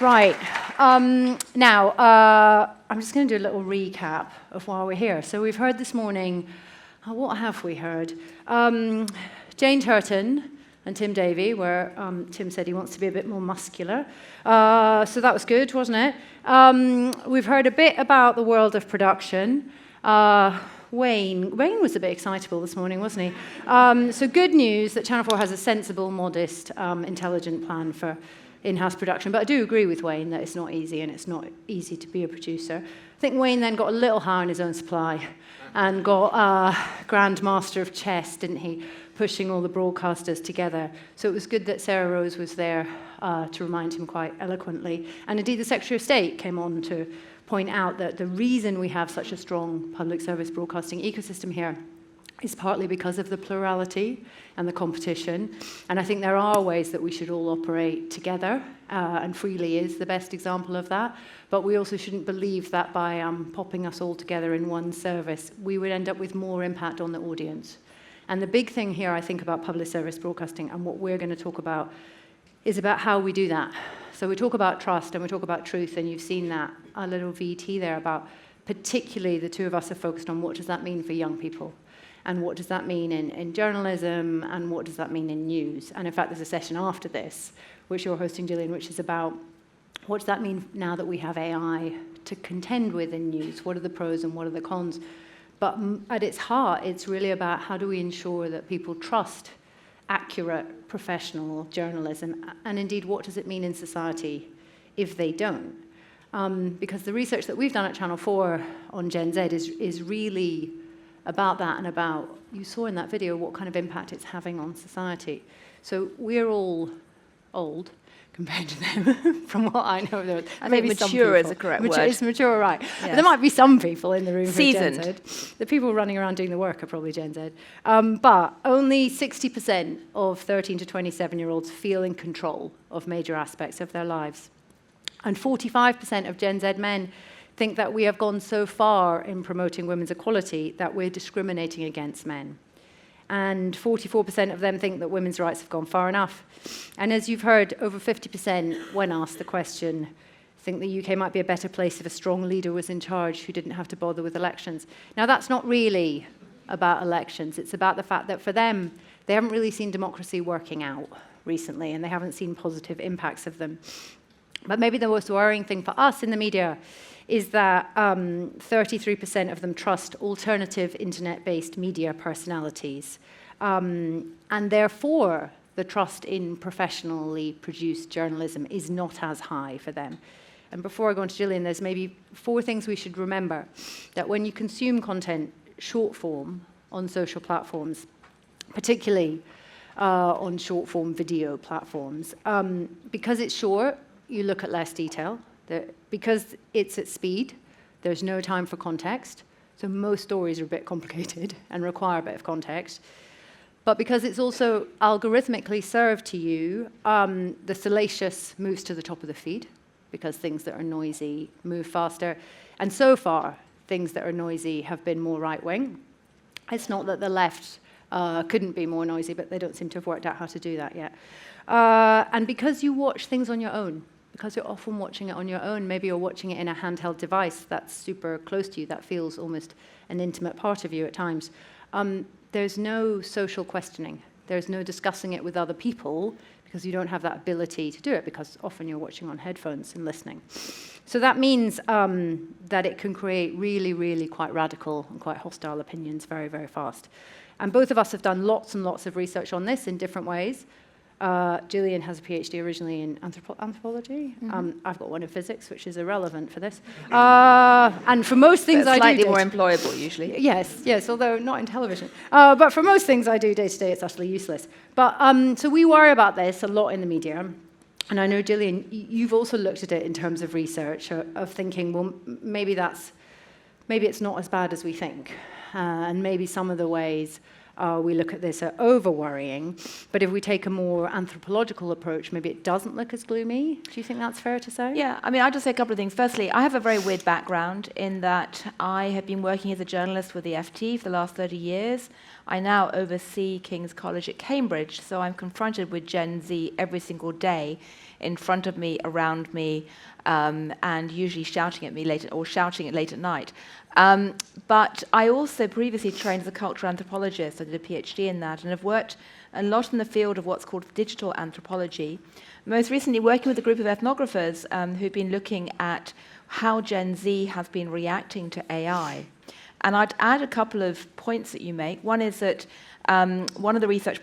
Right. Now, I'm just going to do a little recap of why we're here. So we've heard this morning, what have we heard? Jane Turton and Tim Davey, where Tim said he wants to be a bit more muscular. So that was good, wasn't it? We've heard a bit about the world of production. Wayne was a bit excitable this morning, wasn't he? So good news that Channel 4 has a sensible, modest, intelligent plan for in-house production. But I do agree with Wayne that it's not easy, and it's not easy to be a producer. I think Wayne then got a little high on his own supply and got Grand Master of Chess, didn't he, pushing all the broadcasters together. So it was good that Sarah Rose was there to remind him quite eloquently. And indeed, the Secretary of State came on to point out that the reason we have such a strong public service broadcasting ecosystem here is partly because of the plurality and the competition. And I think there are ways that we should all operate together, and Freely is the best example of that. But we also shouldn't believe that by popping us all together in one service, we would end up with more impact on the audience. And the big thing here, I think, about public service broadcasting and what we're going to talk about is about how we do that. So we talk about trust and we talk about truth, and you've seen that, a little VT there about particularly the two of us are focused on what does that mean for young people. And what does that mean in journalism, and what does that mean in news? And in fact, there's a session after this, which you're hosting, Gillian, which is about what does that mean now that we have AI to contend with in news? What are the pros and what are the cons? But at its heart, it's really about how do we ensure that people trust accurate, professional journalism, and indeed, what does it mean in society if they don't? Because the research that we've done at Channel 4 on Gen Z is really about that, and about, you saw in that video what kind of impact it's having on society. So we're all old compared to them, from what I know. I think mature is a correct word. It's mature, right. Yes. But there might be some people in the room seasoned. Who are Gen Z. The people running around doing the work are probably Gen Z. But only 60% of 13 to 27-year-olds feel in control of major aspects of their lives. And 45% of Gen Z men think that we have gone so far in promoting women's equality that we're discriminating against men. And 44% of them think that women's rights have gone far enough. And as you've heard, over 50%, when asked the question, think the UK might be a better place if a strong leader was in charge who didn't have to bother with elections. Now, that's not really about elections. It's about the fact that for them, they haven't really seen democracy working out recently, and they haven't seen positive impacts of them. But maybe the most worrying thing for us in the media is that 33% of them trust alternative internet-based media personalities. And therefore, the trust in professionally produced journalism is not as high for them. And before I go on to Gillian, there's maybe 4 things we should remember. That when you consume content short form on social platforms, particularly on short form video platforms, because it's short, you look at less detail. Because it's at speed, there's no time for context. So most stories are a bit complicated and require a bit of context. But because it's also algorithmically served to you, the salacious moves to the top of the feed, because things that are noisy move faster. And so far, things that are noisy have been more right-wing. It's not that the left couldn't be more noisy, but they don't seem to have worked out how to do that yet. And because you watch things on your own, because you're often watching it on your own, maybe you're watching it in a handheld device that's super close to you, that feels almost an intimate part of you at times. There's no social questioning. There's no discussing it with other people, because you don't have that ability to do it, because often you're watching on headphones and listening. So that means that it can create really, really quite radical and quite hostile opinions very, very fast. And both of us have done lots and lots of research on this in different ways. Gillian has a PhD originally in anthropology. Mm-hmm. I've got one in physics, which is irrelevant for this. And for most things I do... Slightly more employable, usually. Yes, although not in television. But for most things I do day to day, it's utterly useless. But so we worry about this a lot in the media. And I know, Gillian, you've also looked at it in terms of research, of thinking, well, maybe it's not as bad as we think. And maybe some of the ways we look at this are over-worrying, but if we take a more anthropological approach, maybe it doesn't look as gloomy. Do you think that's fair to say? Yeah, I mean, I'll just say a couple of things. Firstly, I have a very weird background in that I have been working as a journalist with the FT for the last 30 years. I now oversee King's College at Cambridge, so I'm confronted with Gen Z every single day, in front of me, around me, and usually shouting at me late at night. But I also previously trained as a cultural anthropologist. I did a PhD in that, and have worked a lot in the field of what's called digital anthropology. Most recently working with a group of ethnographers who've been looking at how Gen Z has been reacting to AI. And I'd add a couple of points that you make. One is that one of the research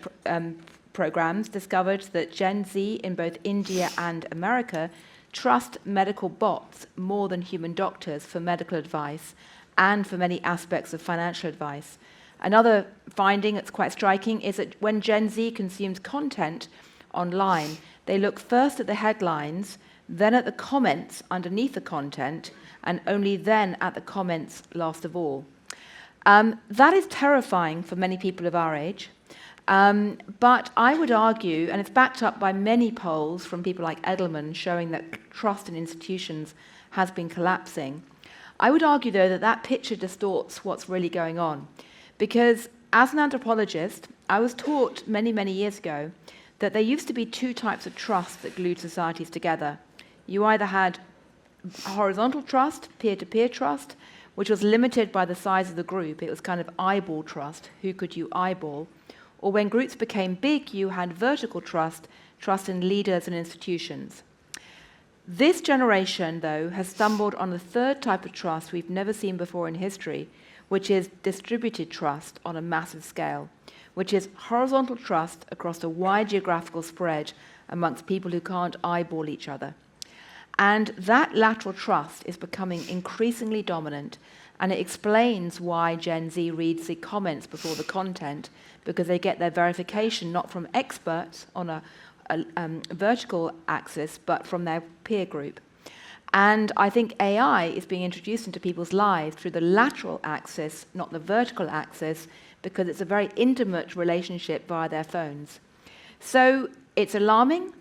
programs discovered that Gen Z in both India and America trust medical bots more than human doctors for medical advice and for many aspects of financial advice. Another finding that's quite striking is that when Gen Z consumes content online, they look first at the headlines, then at the comments underneath the content, and only then at the comments last of all. That is terrifying for many people of our age. But I would argue, and it's backed up by many polls from people like Edelman showing that trust in institutions has been collapsing. I would argue, though, that that picture distorts what's really going on. Because as an anthropologist, I was taught many, many years ago that there used to be two types of trust that glued societies together. You either had horizontal trust, peer-to-peer trust, which was limited by the size of the group. It was kind of eyeball trust. Who could you eyeball? Or when groups became big, you had vertical trust, trust in leaders and institutions. This generation, though, has stumbled on a third type of trust we've never seen before in history, which is distributed trust on a massive scale, which is horizontal trust across a wide geographical spread amongst people who can't eyeball each other. And that lateral trust is becoming increasingly dominant, and it explains why Gen Z reads the comments before the content, because they get their verification not from experts on a vertical axis, but from their peer group. And I think AI is being introduced into people's lives through the lateral axis, not the vertical axis, because it's a very intimate relationship via their phones. So it's alarming,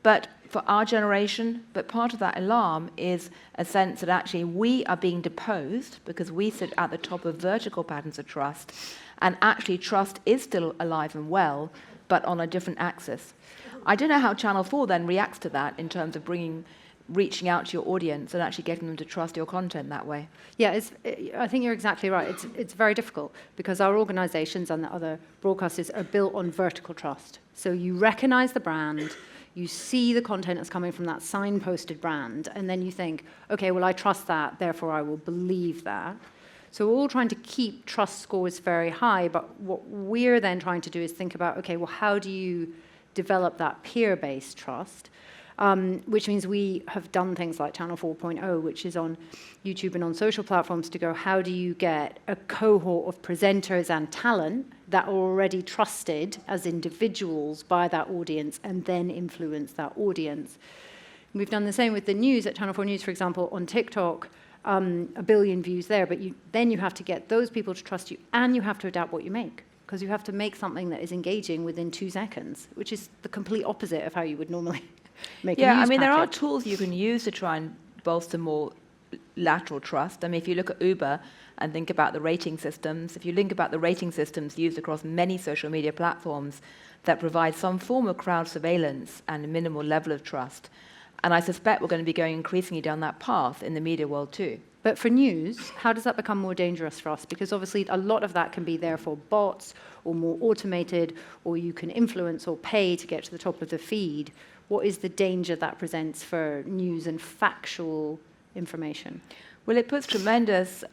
but for our generation, but part of that alarm is a sense that actually we are being deposed because we sit at the top of vertical patterns of trust, and actually trust is still alive and well, but on a different axis. I don't know how Channel 4 then reacts to that in terms of reaching out to your audience and actually getting them to trust your content that way. Yeah, I think you're exactly right. It's very difficult because our organizations and the other broadcasters are built on vertical trust. So you recognize the brand, you see the content that's coming from that signposted brand, and then you think, okay, well, I trust that, therefore I will believe that. So we're all trying to keep trust scores very high, but what we're then trying to do is think about, okay, well, how do you develop that peer-based trust? Which means we have done things like Channel 4.0, which is on YouTube and on social platforms, to go, how do you get a cohort of presenters and talent that are already trusted as individuals by that audience and then influence that audience? We've done the same with the news at Channel 4 News, for example, on TikTok, 1 billion views there, but then you have to get those people to trust you, and you have to adapt what you make, because you have to make something that is engaging within 2 seconds, which is the complete opposite of how you would normally make a news package. There are tools you can use to try and bolster more lateral trust. I mean, if you look at Uber and think about the rating systems, if you think about the rating systems used across many social media platforms that provide some form of crowd surveillance and a minimal level of trust, and I suspect we're going to be going increasingly down that path in the media world too. But for news, how does that become more dangerous for us? Because obviously a lot of that can be there for bots or more automated, or you can influence or pay to get to the top of the feed. What is the danger that presents for news and factual information? Well, it puts tremendous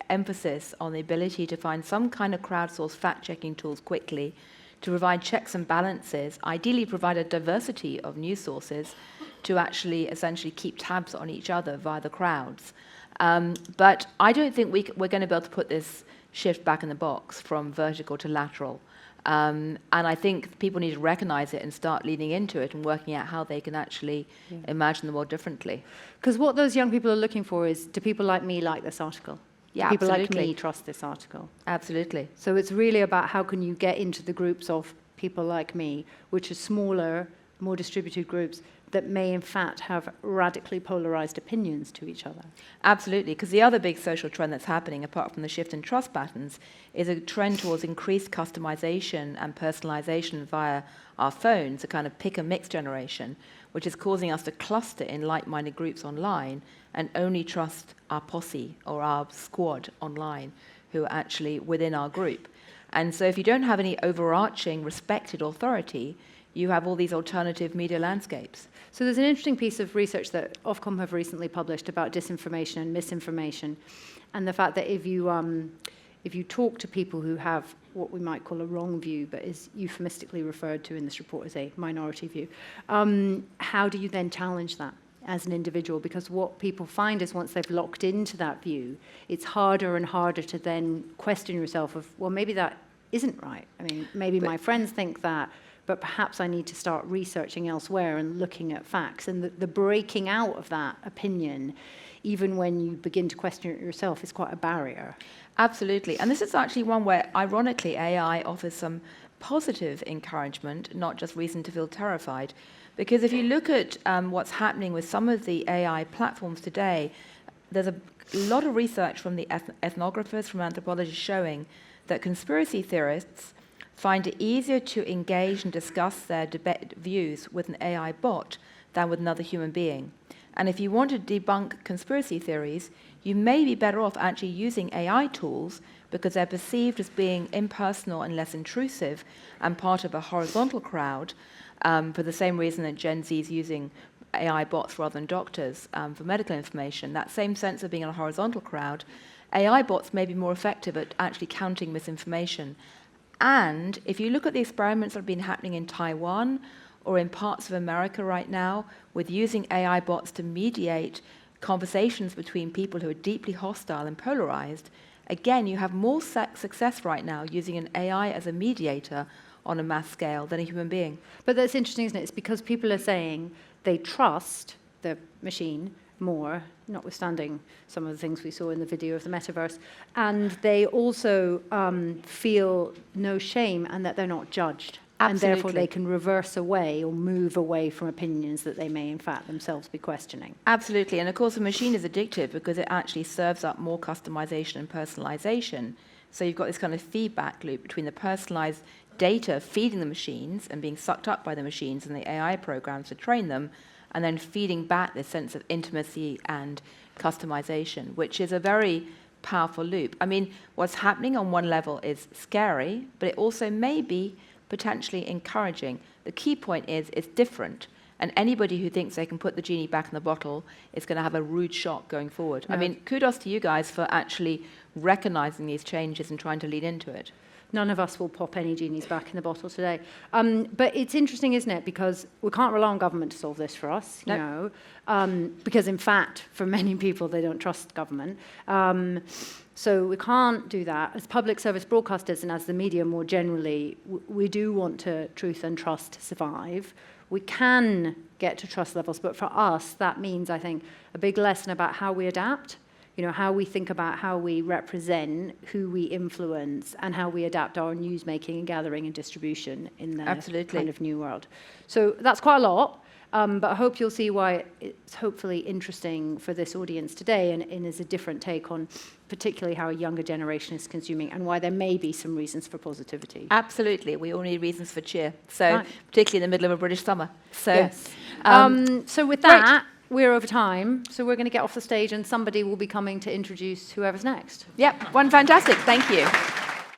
emphasis on the ability to find some kind of crowdsourced fact-checking tools quickly, to provide checks and balances, ideally provide a diversity of news sources to actually essentially keep tabs on each other via the crowds. But I don't think we're going to be able to put this shift back in the box from vertical to lateral. And I think people need to recognize it and start leaning into it and working out how they can actually imagine the world differently. Because what those young people are looking for is, do people like me like this article? Yeah, do people absolutely. like me trust this article? Absolutely. So it's really about how can you get into the groups of people like me, which are smaller, more distributed groups that may in fact have radically polarized opinions to each other. Absolutely, because the other big social trend that's happening, apart from the shift in trust patterns, is a trend towards increased customization and personalization via our phones, a kind of pick-and-mix generation, which is causing us to cluster in like-minded groups online and only trust our posse or our squad online who are actually within our group. And so if you don't have any overarching respected authority, you have all these alternative media landscapes. So there's an interesting piece of research that Ofcom have recently published about disinformation and misinformation, and the fact that if you talk to people who have what we might call a wrong view, but is euphemistically referred to in this report as a minority view, how do you then challenge that as an individual? Because what people find is once they've locked into that view, it's harder and harder to then question yourself of, well, maybe that isn't right. I mean, maybe my friends think that, but perhaps I need to start researching elsewhere and looking at facts. And the breaking out of that opinion, even when you begin to question it yourself, is quite a barrier. Absolutely. And this is actually one where, ironically, AI offers some positive encouragement, not just reason to feel terrified. Because if you look at what's happening with some of the AI platforms today, there's a lot of research from the ethnographers, from anthropologists, showing that conspiracy theorists find it easier to engage and discuss their views with an AI bot than with another human being. And if you want to debunk conspiracy theories, you may be better off actually using AI tools because they're perceived as being impersonal and less intrusive and part of a horizontal crowd, for the same reason that Gen Z is using AI bots rather than doctors for medical information. That same sense of being in a horizontal crowd, AI bots may be more effective at actually counting misinformation. And if you look at the experiments that have been happening in Taiwan or in parts of America right now with using AI bots to mediate conversations between people who are deeply hostile and polarized, again, you have more success right now using an AI as a mediator on a mass scale than a human being. But that's interesting, isn't it? It's because people are saying they trust the machine more, notwithstanding some of the things we saw in the video of the metaverse, and they also feel no shame and that they're not judged. Absolutely. And therefore they can reverse away or move away from opinions that they may in fact themselves be questioning. Absolutely, and of course the machine is addictive because it actually serves up more customization and personalization. So you've got this kind of feedback loop between the personalized data feeding the machines and being sucked up by the machines and the AI programs to train them, and then feeding back this sense of intimacy and customization, which is a very powerful loop. I mean, what's happening on one level is scary, but it also may be potentially encouraging. The key point is it's different, and anybody who thinks they can put the genie back in the bottle is going to have a rude shock going forward. Yeah. I mean, kudos to you guys for actually recognizing these changes and trying to lead into it. None of us will pop any genies back in the bottle today. But it's interesting, isn't it? Because we can't rely on government to solve this for us, you know. Because in fact, for many people, they don't trust government. So we can't do that. As public service broadcasters and as the media more generally, we do want truth and trust to survive. We can get to trust levels, but for us, that means, I think, a big lesson about how we adapt. You know, how we think about how we represent, who we influence, and how we adapt our newsmaking and gathering and distribution in the kind of new world. So that's quite a lot, but I hope you'll see why it's hopefully interesting for this audience today and is a different take on particularly how a younger generation is consuming and why there may be some reasons for positivity. Absolutely. We all need reasons for cheer. So particularly in the middle of a British summer. So, yes. So with that, we're over time, so we're going to get off the stage and somebody will be coming to introduce whoever's next. Yep, fantastic. Thank you.